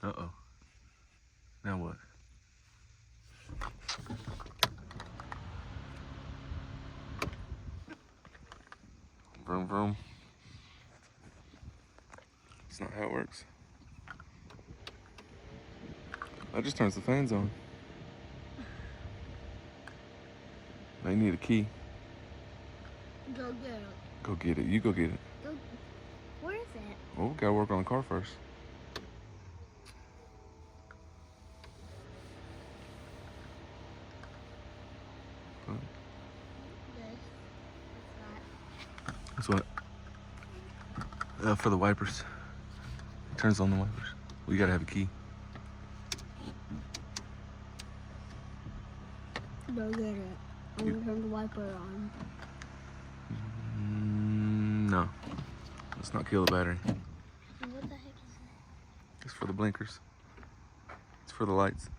Uh-oh. Now what? Vroom, vroom. That's not how it works. That just turns the fans on. Now you need a key. Go get it. Go get it. You go get it. Where is it? Well, we gotta work on the car first. That's what? For the wipers. It turns on the wipers. We gotta have a key. Go get it. I'm gonna turn the wiper on. No. Let's not kill the battery. What the heck is that? It's for the blinkers. It's for the lights.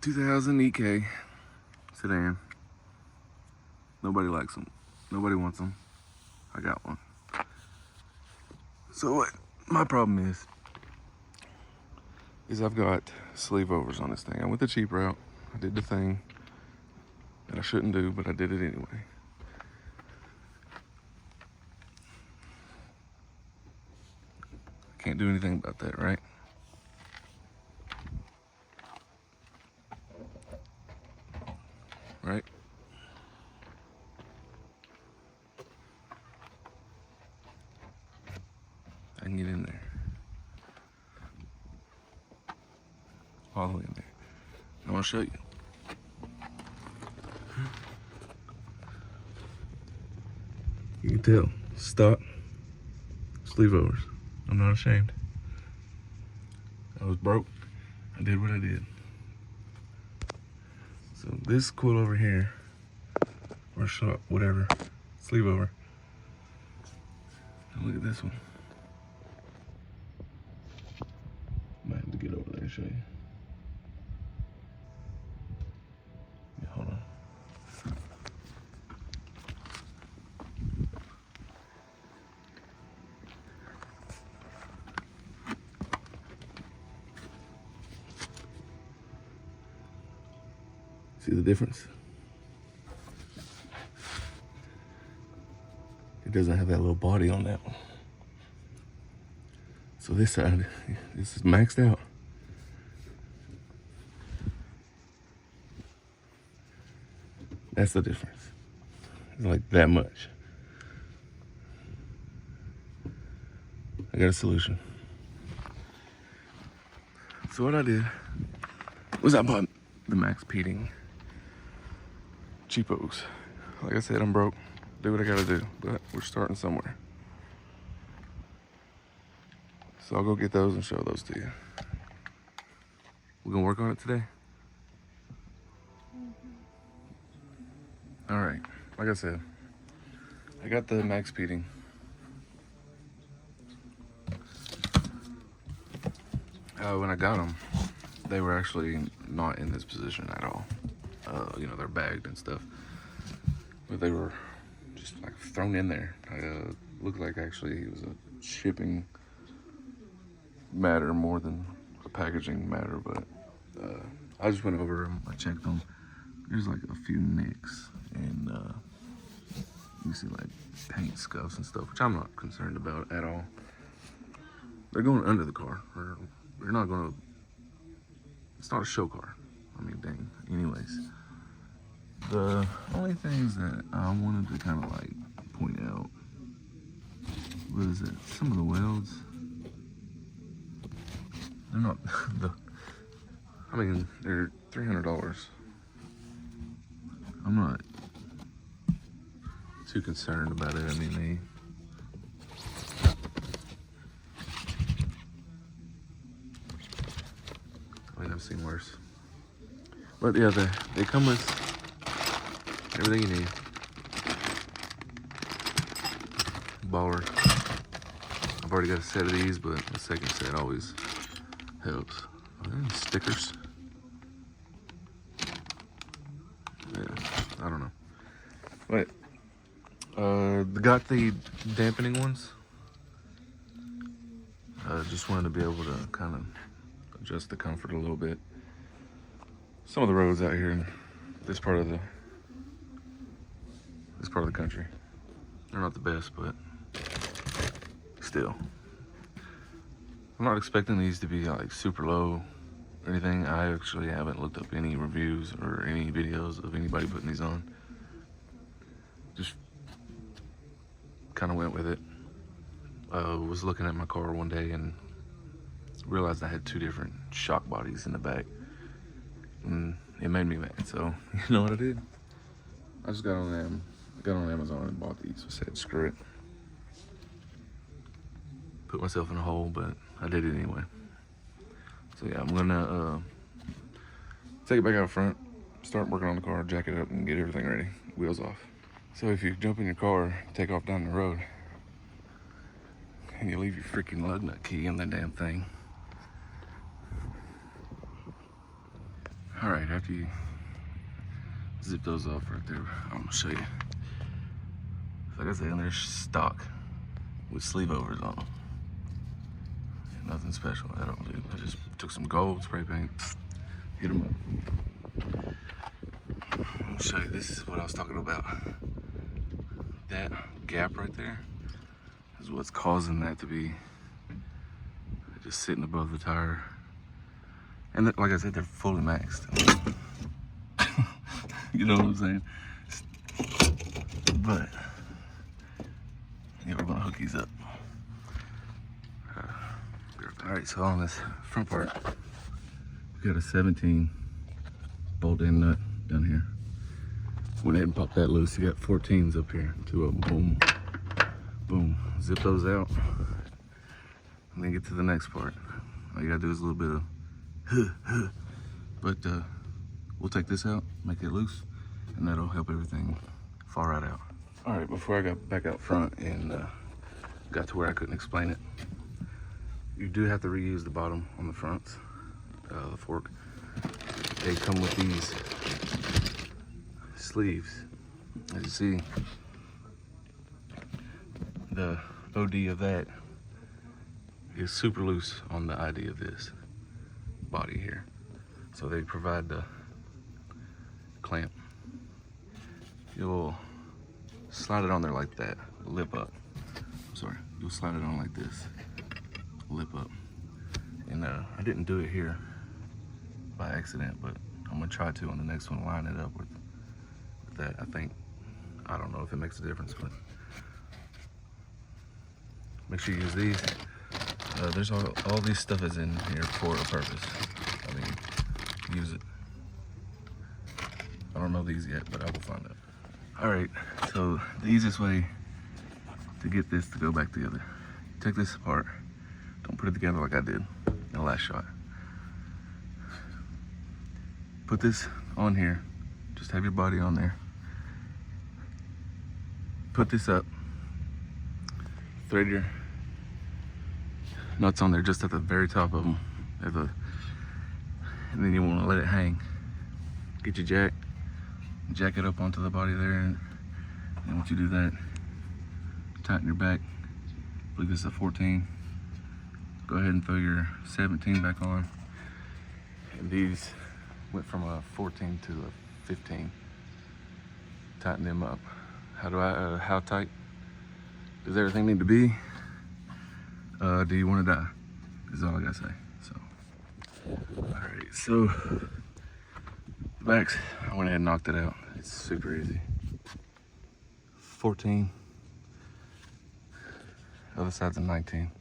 $2,000 EK Sedan. Nobody likes them. Nobody wants them. I got one. So what my problem is I've got sleeve overs on this thing. I went the cheap route. I did the thing that I shouldn't do, but I did it anyway. Can't do anything about that, right? Right? I can get in there. All the way in there. I want to show you. You can tell. Stock sleeve overs. I'm not ashamed. I was broke. I did what I did. So this coilover here, or shot, whatever, sleeve over. Now look at this one. Might have to get over there and show you. Yeah, hold on. See the difference? It doesn't have that little body on that one. So this side, this is maxed out. That's the difference. It's like that much. I got a solution. So what I did was I bought the Max Peating cheapos. Like I said, I'm broke. Do what I gotta do, but we're starting somewhere. So I'll go get those and show those to you. We're gonna work on it today. All right, like I said, I got the Max Peating. When I got them, they were actually not in this position at all. You know, they're bagged and stuff, but they were just like thrown in there. Looked like actually it was a shipping matter more than a packaging matter, but I just went over them, I checked them. There's like a few nicks and you see like paint scuffs and stuff, which I'm not concerned about at all. They're going under the car, or they're not gonna, it's not a show car. I mean, dang. Anyways, the only things that I wanted to kind of like point out was that some of the welds, they're not I mean, they're $300. I'm not too concerned about it. I mean, I've seen worse. But yeah, they come with everything you need. Baller. I've already got a set of these, but the second set always helps. Are there any stickers? Yeah, I don't know. But Got the dampening ones. Just wanted to be able to kind of adjust the comfort a little bit. Some of the roads out here in this part of the country, they're not the best, but still. I'm not expecting these to be like super low or anything. I actually haven't looked up any reviews or any videos of anybody putting these on. Just kind of went with it. Was looking at my car one day and realized I had two different shock bodies in the back, and it made me mad. So you know what I did? I just got on Amazon and bought these. I said screw it. Put myself in a hole, but I did it anyway. So yeah, I'm gonna take it back out front, start working on the car, jack it up, and get everything ready. Wheels off. So if you jump in your car, take off down the road, and you leave your freaking lug nut key in that damn thing. All right, after you zip those off right there, I'm gonna show you. Like I said, they're stock with sleeve overs on them. Nothing special at all, dude. I just took some gold spray paint, hit them up. I'm gonna show you, this is what I was talking about. That gap right there is what's causing that to be just sitting above the tire. And like I said, they're fully maxed. You know what I'm saying? But yeah, we're gonna hook these up. All right, so on this front part, we got a 17 bolt-in nut down here. Went ahead and popped that loose. You got 14s up here, two of them. Boom, boom. Zip those out, and then get to the next part. All you gotta do is a little bit of but we'll take this out, make it loose, and that'll help everything fall right out. All right, before I got back out front and got to where I couldn't explain it, you do have to reuse the bottom on the fronts, the fork. They come with these sleeves. As you see, the OD of that is super loose on the ID of this body here. So they provide the clamp. You'll slide it on there like that, lip up. Sorry, you'll slide it on like this, lip up. And I didn't do it here by accident, but I'm gonna try to on the next one, line it up with that. I don't know if it makes a difference, but make sure you use these. There's all these stuff is in here for a purpose. I mean, use it. I don't know these yet, but I will find out. All right, so the easiest way to get this to go back together, take this apart. Don't put it together like I did in the last shot. Put this on here. Just have your body on there. Put this up. Thread your nuts on there just at the very top of them. And then you want to let it hang. Get your jack it up onto the body there. And once you do that, tighten your back. I believe this is a 14. Go ahead and throw your 17 back on. And these went from a 14 to a 15. Tighten them up. How tight does everything need to be? Do you want to die? Is all I gotta say. So, all right. So the backs, I went ahead and knocked it out. It's super easy. 14. Other side's a 19.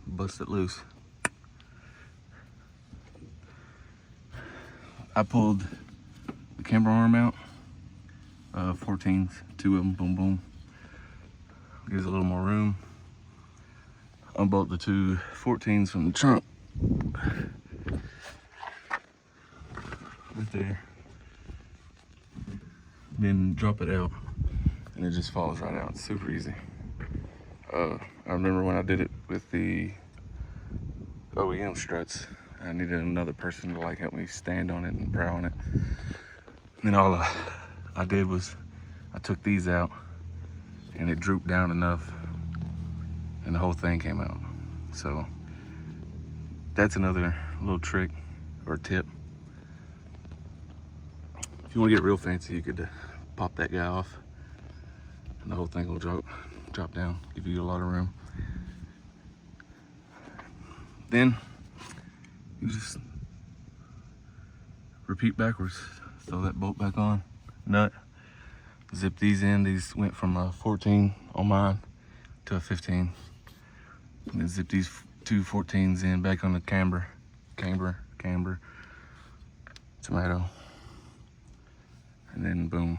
Bust it loose. I pulled the camber arm out. 14s, two of them, boom, boom. Gives a little more room. Unbolt the two 14s from the trunk. Right there. Then drop it out, and it just falls right out. It's super easy. I remember when I did it with the OEM struts, I needed another person to help me stand on it and prow on it. And then all I did was I took these out and it drooped down enough and the whole thing came out. So that's another little trick or tip. If you want to get real fancy, you could pop that guy off and the whole thing will drop down, give you a lot of room. Then you just repeat backwards. Throw that bolt back on, nut, zip these in. These went from a 14 on mine to a 15. And then zip these two 14s in back on the camber, tomato, and then boom.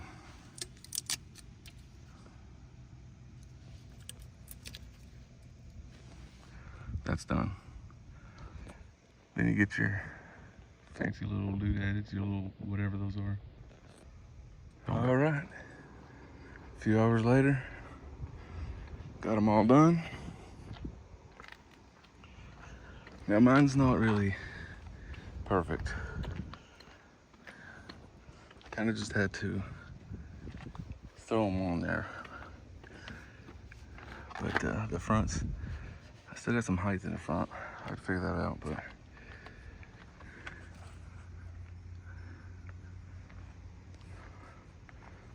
That's done. Then you get your fancy little doodads, your little whatever those are. All right. A few hours later, got them all done. Now mine's not really perfect. Kind of just had to throw them on there. But the fronts, I still got some height in the front. I have to figure that out, but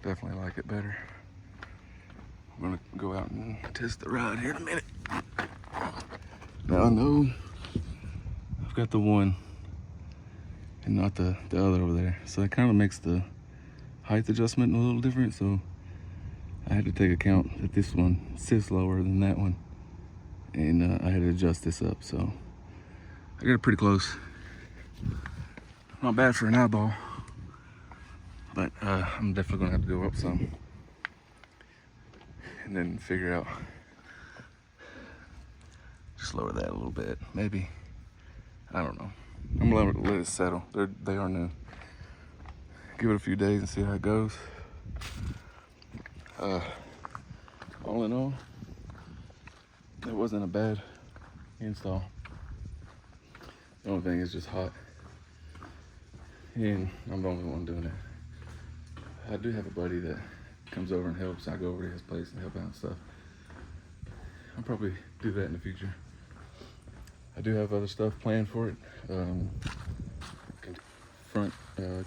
definitely like it better. I'm gonna go out and test the ride here in a minute. Now I know I've got the one and not the other over there. So it kind of makes the height adjustment a little different. So I had to take account that this one sits lower than that one. And I had to adjust this up. So I got it pretty close. Not bad for an eyeball. But I'm definitely gonna have to go up some and then figure out, just lower that a little bit, maybe. I don't know. I'm gonna let it settle. They are new. Give it a few days and see how it goes. All in all, it wasn't a bad install. The only thing is just hot, and I'm the only one doing it. I do have a buddy that comes over and helps. I go over to his place and help out and stuff. I'll probably do that in the future. I do have other stuff planned for it. Front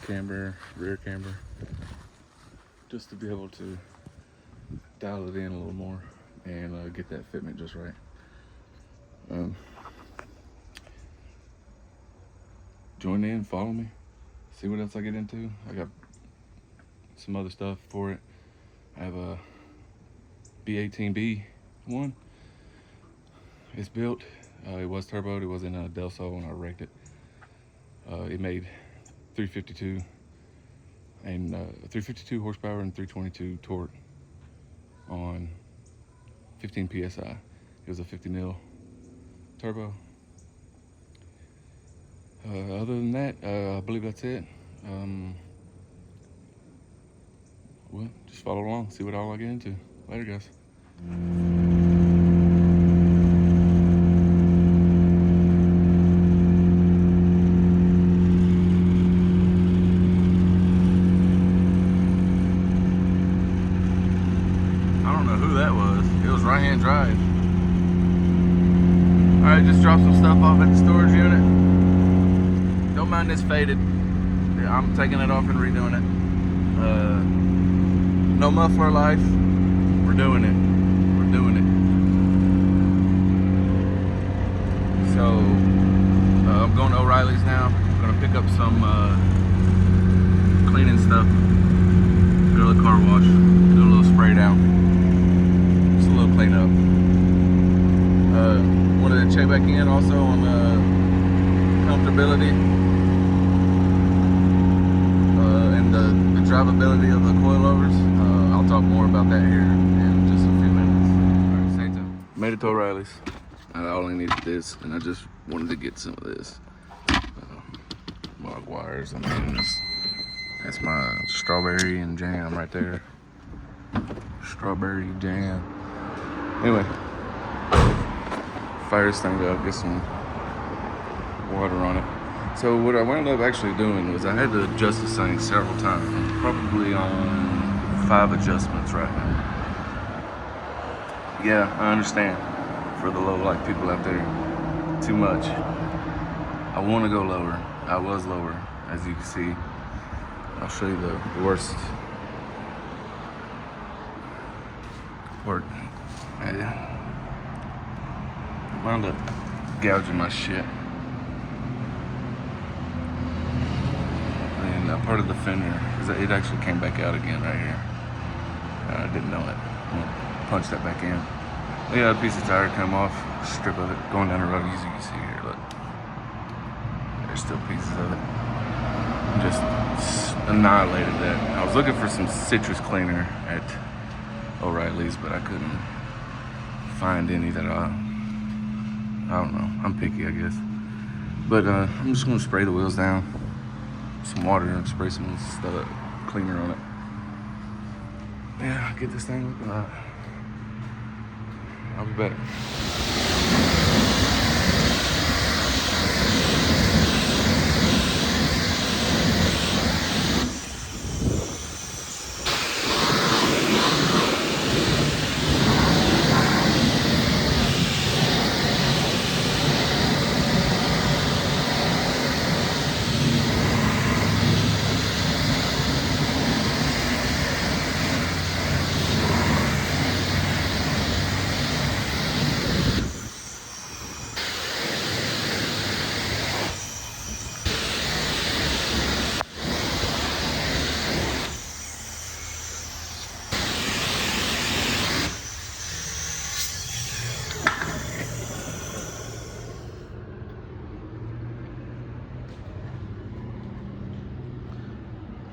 camber, rear camber, just to be able to dial it in a little more and get that fitment just right. Join in, follow me, see what else I get into. I got some other stuff for it. I have a B18B one. It's built. It was turboed. It was in a Del Sol when I wrecked it. It made 352 and 352 horsepower and 322 torque on 15 psi. It was a 50 mil turbo. Other than that, I believe that's it. Well, just follow along, see what all I get into. Later, guys. I don't know who that was. It was right-hand drive. All right, just dropped some stuff off at the storage unit. Don't mind this faded. I'm taking it off and redoing it. No muffler life. We're doing it. We're doing it. So I'm going to O'Reilly's now. I'm gonna pick up some cleaning stuff. Go to the car wash. Do a little spray down. Just a little cleanup. Wanted to check back in also on comfortability and the drivability of the coilovers. I'll talk more about that here in just a few minutes. All right, stay tuned. Made it to O'Reilly's. I only needed this, and I just wanted to get some of this. Log wires. I mean, that's my strawberry and jam right there. Strawberry jam. Anyway, fire this thing up, get some water on it. So what I wound up actually doing was I had to adjust this thing several times, probably on 5 adjustments right now. Yeah, I understand. For the low life people out there, too much. I want to go lower. I was lower, as you can see. I'll show you the worst part. I wound up gouging my shit. And part of the fender, it actually came back out again right here. I didn't know it. I'm gonna punch that back in. Yeah, a piece of tire come off, strip of it, going down the road, as you can see here, look. There's still pieces of it. Just annihilated that. I was looking for some citrus cleaner at O'Reilly's, but I couldn't find any that I don't know. I'm picky, I guess. But I'm just gonna spray the wheels down, some water, and spray some stuff, cleaner on it. Yeah, get this thing looking hot. I'll be back.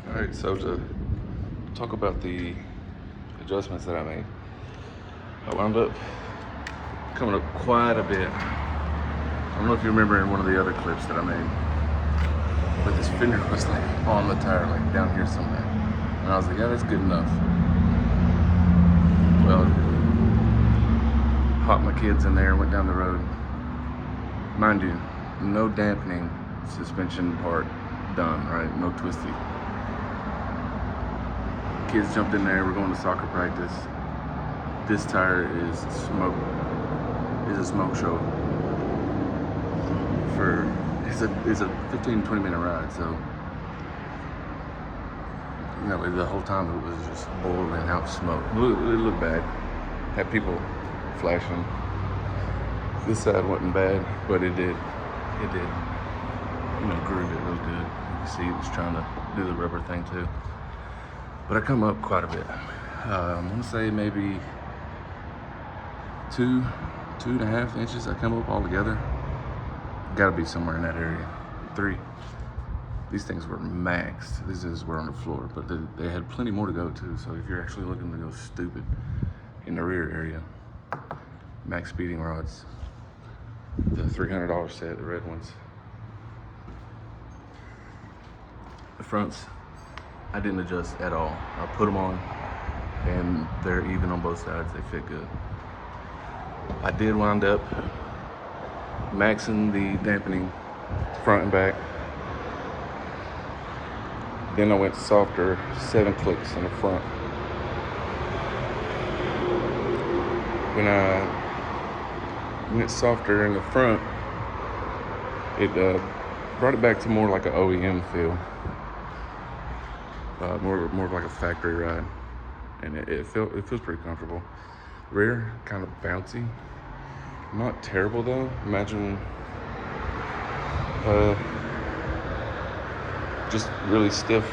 Alright, so to talk about the adjustments that I made, I wound up coming up quite a bit. I don't know if you remember in one of the other clips that I made, but this fender was like on the tire, like down here somewhere. And I was like, yeah, that's good enough. Well, hopped my kids in there, went down the road. Mind you, no dampening suspension part done, right? No twisty. Kids jumped in there, we're going to soccer practice. This tire is a smoke show. It's a 15-20 minute ride, so you know, the whole time it was just boiling out smoke. It looked bad. Had people flashing. This side wasn't bad, but it did, you know, groove it real good. You can see it was trying to do the rubber thing too. But I come up quite a bit. I'm gonna say maybe 2.5 inches I come up all together. Gotta be somewhere in that area. 3. These things were maxed. These were on the floor, but they had plenty more to go too. So if you're actually looking to go stupid in the rear area, max speeding rods, the $300 set, the red ones. The fronts, I didn't adjust at all. I put them on and they're even on both sides. They fit good. I did wind up maxing the dampening front and back. Then I went softer, 7 clicks in the front. When I went softer in the front, it brought it back to more like an OEM feel. More of like a factory ride, and it feels pretty comfortable. Rear kind of bouncy, not terrible though. Imagine just really stiff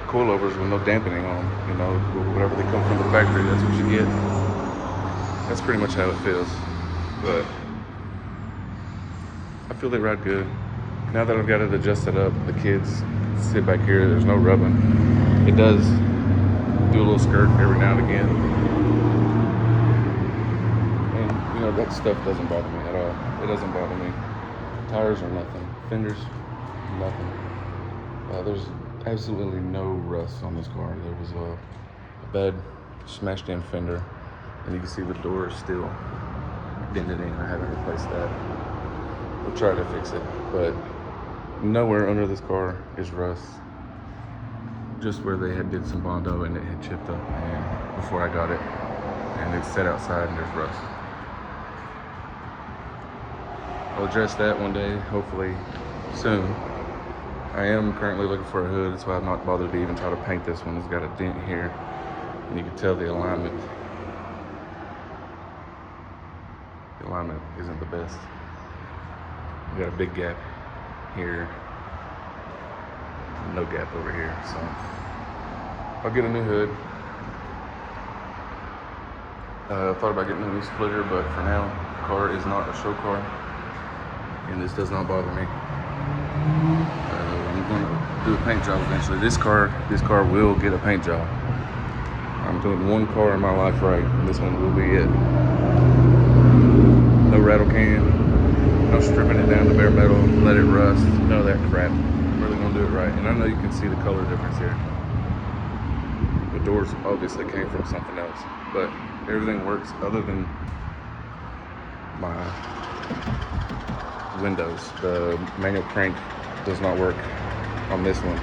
coilovers with no dampening on them. You know, whatever they come from the factory, that's what you get. That's pretty much how it feels. But I feel they ride good. Now that I've got it adjusted up, the kids sit back here, there's no rubbing. It does do a little skirt every now and again. And, you know, that stuff doesn't bother me at all. It doesn't bother me. Tires are nothing. Fenders, nothing. There's absolutely no rust on this car. There was a bad smashed in fender, and you can see the door is still dented in. I haven't replaced that. We'll try to fix it, but nowhere under this car is rust. just where they had did some Bondo and it had chipped up and before I got it. And it's set outside and there's rust. I'll address that one day, hopefully soon. I am currently looking for a hood. That's why I'm not bothered to even try to paint this one. It's got a dent here and you can tell the alignment. The alignment isn't the best. We got a big gap here, no gap over here, so I'll get a new hood. Thought about getting a new splitter, but for now, the car is not a show car, and this does not bother me. I'm going to do a paint job eventually. This car will get a paint job. I'm doing one car in my life right, and this one will be it. No rattle can, no stripping it down to bare metal, let it rust, none of that crap. I'm really gonna do it right. And I know you can see the color difference here. The doors obviously came from something else, but everything works other than my windows. The manual crank does not work on this one.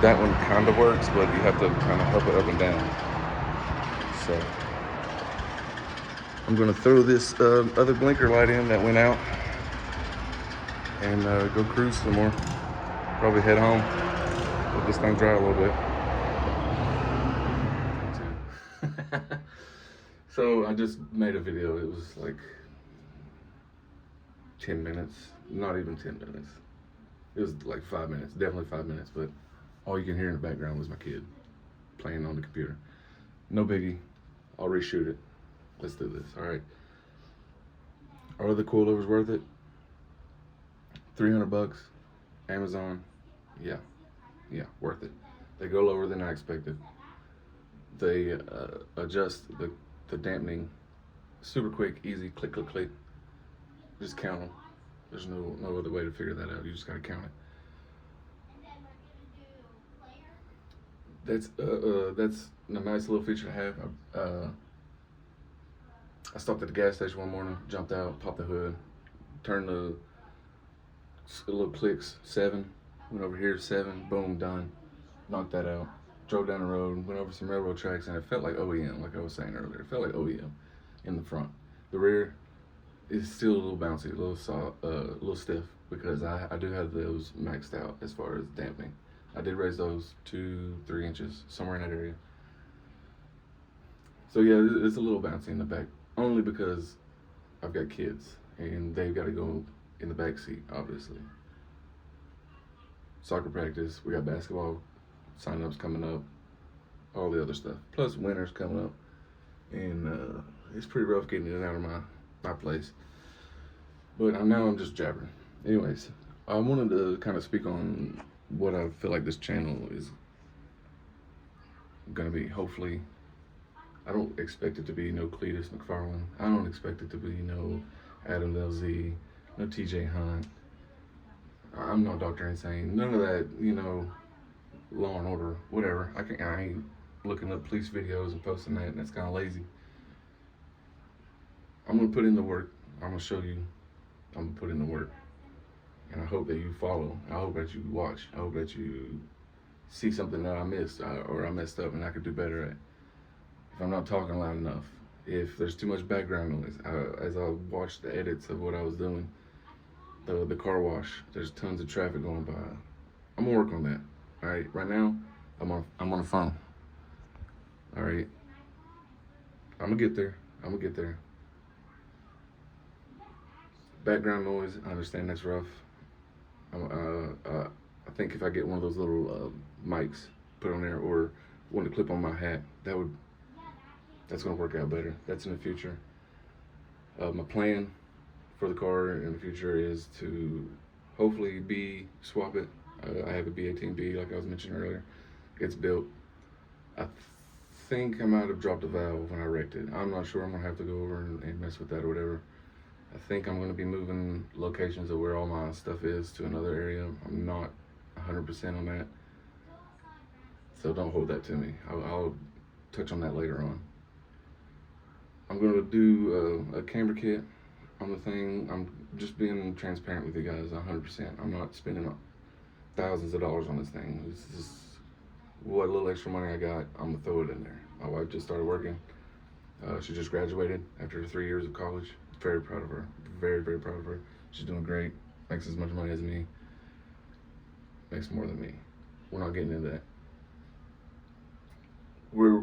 That one kind of works, but you have to kind of help it up and down. So I'm gonna throw this other blinker light in that went out and go cruise some more. Probably head home, let this thing dry a little bit. So I just made a video. It was like 10 minutes, not even 10 minutes. It was like 5 minutes, definitely 5 minutes, but all you can hear in the background was my kid playing on the computer. No biggie, I'll reshoot it. Let's do this, all right. Are the coilovers worth it? 300 bucks, Amazon, yeah, worth it. They go lower than I expected. They adjust the dampening super quick, easy, click, click, click. Just count them. There's no other way to figure that out. You just gotta count it. That's a nice little feature to have. I stopped at the gas station one morning, jumped out, popped the hood, turned the little clicks, 7, went over here, 7, boom, done. Knocked that out. Drove down the road, went over some railroad tracks, and it felt like OEM, like I was saying earlier. It felt like OEM in the front. The rear is still a little bouncy, a little soft, a little stiff, because I do have those maxed out as far as damping. I did raise those 2-3 inches, somewhere in that area. So yeah, it's a little bouncy in the back, only because I've got kids and they've got to go in the back seat, obviously. Soccer practice, we got basketball sign-ups coming up, all the other stuff. Plus winter's coming up, and it's pretty rough getting in and out of my place. But now I'm just jabbering. Anyways, I wanted to kind of speak on what I feel like this channel is gonna be. Hopefully, I don't expect it to be no Cletus McFarlane. I don't expect it to be no Adam LZ, no TJ Hunt. I'm not Dr. Insane. None of that, you know, Law and Order, whatever. I ain't looking up police videos and posting that, and that's kind of lazy. I'm gonna put in the work. I'm gonna show you. I'm gonna put in the work, and I hope that you follow. I hope that you watch. I hope that you see something that I missed or I messed up and I could do better at. If I'm not talking loud enough, if there's too much background noise, as I watched the edits of what I was doing, the car wash, there's tons of traffic going by. I'm gonna work on that. All right, right now, I'm on the phone. All right, I'm gonna get there. Background noise, I understand that's rough. I think if I get one of those little mics put on there, or one to clip on my hat, that's gonna work out better. That's in the future. My plan for the car in the future is to hopefully swap it. I have a B18B, like I was mentioning earlier. It's built. I think I might have dropped a valve when I wrecked it. I'm not sure. I'm gonna have to go over and mess with that or whatever. I think I'm gonna be moving locations of where all my stuff is to another area. I'm not 100% on that, so don't hold that to me. I'll touch on that later on. I'm gonna do a camera kit on the thing. I'm just being transparent with you guys 100%. I'm not spending thousands of dollars on this thing. It's just what little extra money I got, I'm gonna throw it in there. My wife just started working. She just graduated after 3 years of college. Very proud of her. Very, very proud of her. She's doing great. Makes as much money as me. Makes more than me. We're not getting into that. We're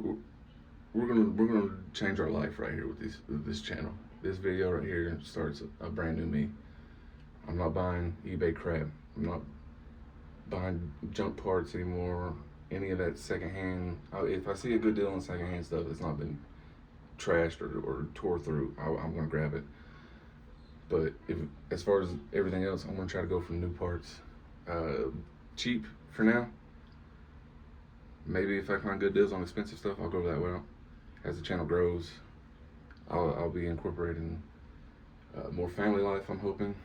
gonna change our life right here with this channel. This video right here starts a brand new me. I'm not buying eBay crap. I'm not buying junk parts anymore. Any of that secondhand. If I see a good deal on secondhand stuff that's not been trashed or tore through, I'm gonna grab it. But as far as everything else, I'm gonna try to go for new parts, cheap for now. Maybe if I find good deals on expensive stuff, I'll go that way. As the channel grows, I'll be incorporating more family life, I'm hoping.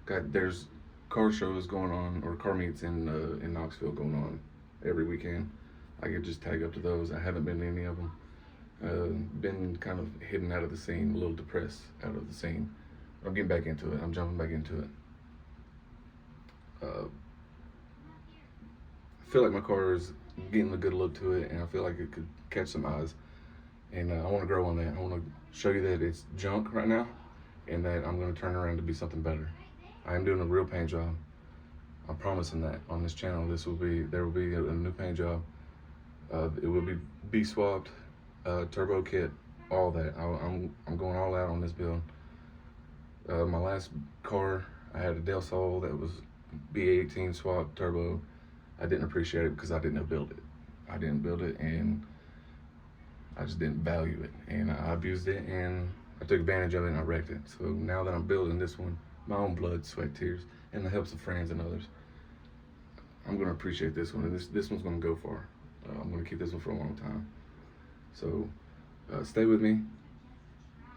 There's car shows going on, or car meets in Knoxville going on every weekend. I could just tag up to those. I haven't been to any of them. Been kind of hidden out of the scene, a little depressed out of the scene. I'm getting back into it. I'm jumping back into it. I feel like my car is getting a good look to it, and I feel like it could catch some eyes. And I want to grow on that. I want to show you that it's junk right now, and that I'm going to turn around to be something better. I am doing a real paint job. I'm promising that on this channel. There will be a new paint job. It will be swapped, turbo kit, all that. I'm going all out on this build. My last car, I had a Del Sol that was B18 swap turbo. I didn't appreciate it because I didn't build it. I didn't build it, and I just didn't value it. And I abused it, and I took advantage of it, and I wrecked it. So now that I'm building this one, my own blood, sweat, tears, and the helps of friends and others, I'm gonna appreciate this one, and this one's gonna go far. I'm gonna keep this one for a long time. So stay with me,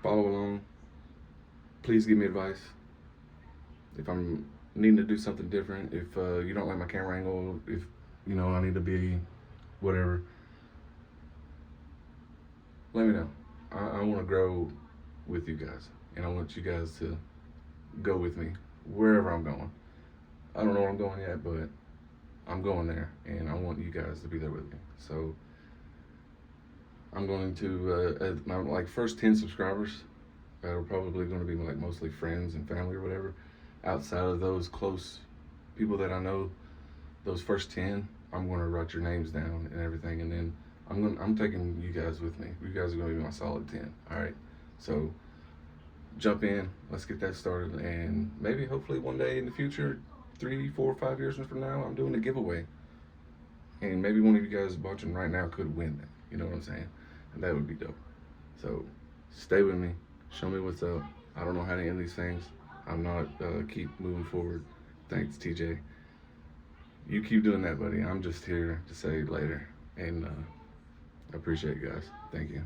follow along. Please give me advice. If I'm needing to do something different, if you don't like my camera angle, if you know I need to be whatever, let me know. I want to grow with you guys, and I want you guys to go with me wherever I'm going. I don't know where I'm going yet, but I'm going there, and I want you guys to be there with me. So I'm going to my first 10 subscribers are probably going to be like mostly friends and family or whatever. Outside of those close people that I know, those first 10, I'm going to write your names down and everything, and then I'm taking you guys with me. You guys are going to be my solid 10. All right, so jump in. Let's get that started, and maybe hopefully one day in the future, 3, 4, 5 years from now, I'm doing a giveaway, and maybe one of you guys watching right now could win that. You know what I'm saying? And that would be dope. So stay with me. Show me what's up. I don't know how to end these things. I'm not keep moving forward. Thanks, TJ. You keep doing that, buddy. I'm just here to say later, and I appreciate you guys. Thank you.